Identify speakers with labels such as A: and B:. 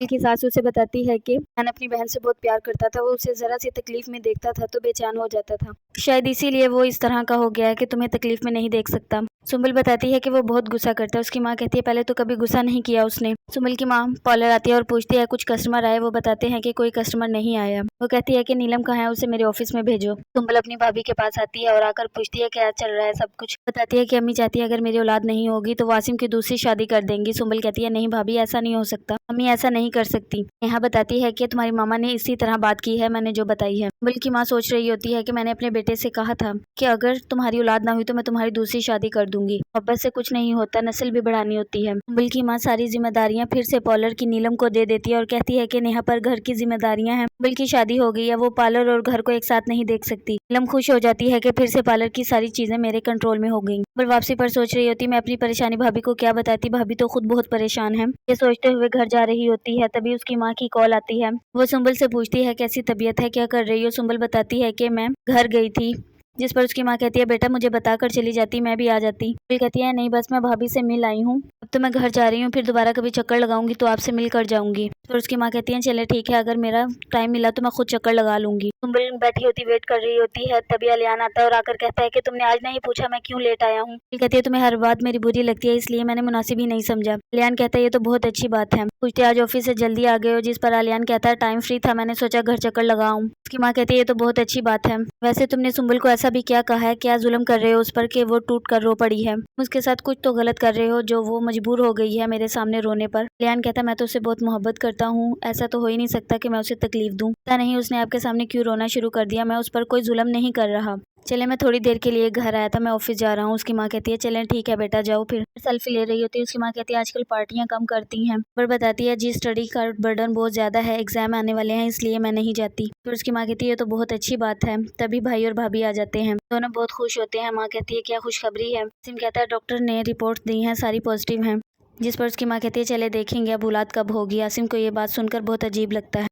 A: की सास उसे बताती है कि मैंने अपनी बहन से बहुत प्यार करता था, वो उसे ज़रा सी तकलीफ में देखता था तो बेचैन हो जाता था। शायद इसीलिए वो इस तरह का हो गया है कि तुम्हें तकलीफ में नहीं देख सकता। सुम्बुल बताती है कि वो बहुत गुस्सा करता है। उसकी माँ कहती है पहले तो कभी गुस्सा नहीं किया उसने। सुम्बुल की माँ पार्लर आती है और पूछती है कुछ कस्टमर आए। वो बताते हैं कि कोई कस्टमर नहीं आया। वो कहती है कि नीलम कहाँ है, उसे मेरे ऑफिस में भेजो। सुम्बुल अपनी भाभी के पास आती है और आकर पूछती है क्या चल रहा है सब कुछ। बताती है कि अम्मी चाहती है अगर मेरी औलाद नहीं होगी तो वासिम की दूसरी शादी कर देंगी। सुम्बुल कहती है नहीं भाभी, ऐसा नहीं हो सकता, अम्मी ऐसा नहीं कर सकती। नेहा बताती है कि तुम्हारी मामा ने इसी तरह बात की है, मैंने जो बताई है। सुम्बुल की माँ सोच रही होती है कि मैंने अपने बेटे से कहा था कि अगर तुम्हारी औलाद ना हुई तो मैं तुम्हारी दूसरी शादी कर दूंगी। मोहब्बत से कुछ नहीं होता, नस्ल भी बढ़ानी होती है। सुम्बुल की माँ सारी जिम्मेदारियां फिर से पार्लर की नीलम को दे देती है और कहती है कि नेहा पर घर की जिम्मेदारियां हैं। सुम्बुल की शादी हो गई है, वो पार्लर और घर को एक साथ नहीं देख सकती। नीलम खुश हो जाती है कि फिर से पार्लर की सारी चीजें मेरे कंट्रोल में हो गई। सुम्बुल वापसी पर सोच रही होती मैं अपनी परेशानी भाभी को क्या बताती, भाभी तो खुद बहुत परेशान है। ये सोचते हुए घर जा रही होती है, तभी उसकी माँ की कॉल आती है। वो सुम्बुल से पूछती है कैसी तबीयत है, क्या कर रही हो। सुम्बुल बताती है कि मैं घर गई थी, जिस पर उसकी माँ कहती है बेटा मुझे बताकर चली जाती, मैं भी आ जाती। सुम्बुल कहती है नहीं बस मैं भाभी से मिल आई हूँ, अब तो मैं घर जा रही हूँ, फिर दोबारा कभी चक्कर लगाऊंगी तो आपसे मिल कर जाऊंगी। तो उसकी माँ कहती है चले ठीक है, अगर मेरा टाइम मिला तो मैं खुद चक्कर लगा लूंगी। सुम्बुल बैठी होती वेट कर रही होती है, तभी अलियान आता है और आकर कहता है कि तुमने आज नहीं पूछा मैं क्यों लेट आया हूँ। कहती है तुम्हें हर बात मेरी बुरी लगती है, इसलिए मैंने मुनासिब ही नहीं समझा। अलियान कहता है ये तो बहुत अच्छी बात है, पूछते आज ऑफिस से जल्दी आ गए हो। जिस पर अलियान कहता है टाइम फ्री था, मैंने सोचा घर चक्कर लगाऊं। उसकी माँ कहती है ये तो बहुत अच्छी बात है, वैसे तुमने सुम्बुल को ऐसा भी क्या कहा है, क्या जुल्म कर रहे हो उस पर कि वो टूट कर रो पड़ी है। उसके साथ कुछ तो गलत कर रहे हो जो वो मजबूर हो गई है मेरे सामने रोने पर। अलियान कहता है मैं तो उसे बहुत मोहब्बत करता हूँ, ऐसा तो हो ही नहीं सकता कि मैं उसे तकलीफ दूं। पता नहीं उसने आपके सामने क्यों रोना शुरू कर दिया, मैं उस पर कोई जुल्म नहीं कर रहा। चले मैं थोड़ी देर के लिए घर आया था, मैं ऑफिस जा रहा हूँ। उसकी माँ कहती है चलें ठीक है बेटा जाओ। फिर सेल्फी ले रही होती है। उसकी माँ कहती है आजकल पार्टियां कम करती हैं, पर बताती है जी स्टडी का बर्डन बहुत ज्यादा है, एग्जाम आने वाले हैं इसलिए मैं नहीं जाती। फिर उसकी माँ कहती है ये तो बहुत अच्छी बात है। तभी भाई और भाभी आ जाते हैं, दोनों बहुत खुश होते हैं। माँ कहती है क्या खुशखबरी है। सिम कहता है डॉक्टर ने रिपोर्ट दी है, सारी पॉजिटिव है। जिस पर उसकी माँ कहती है चले देखेंगे अब औलाद कब होगी। आसिम को ये बात सुनकर बहुत अजीब लगता है।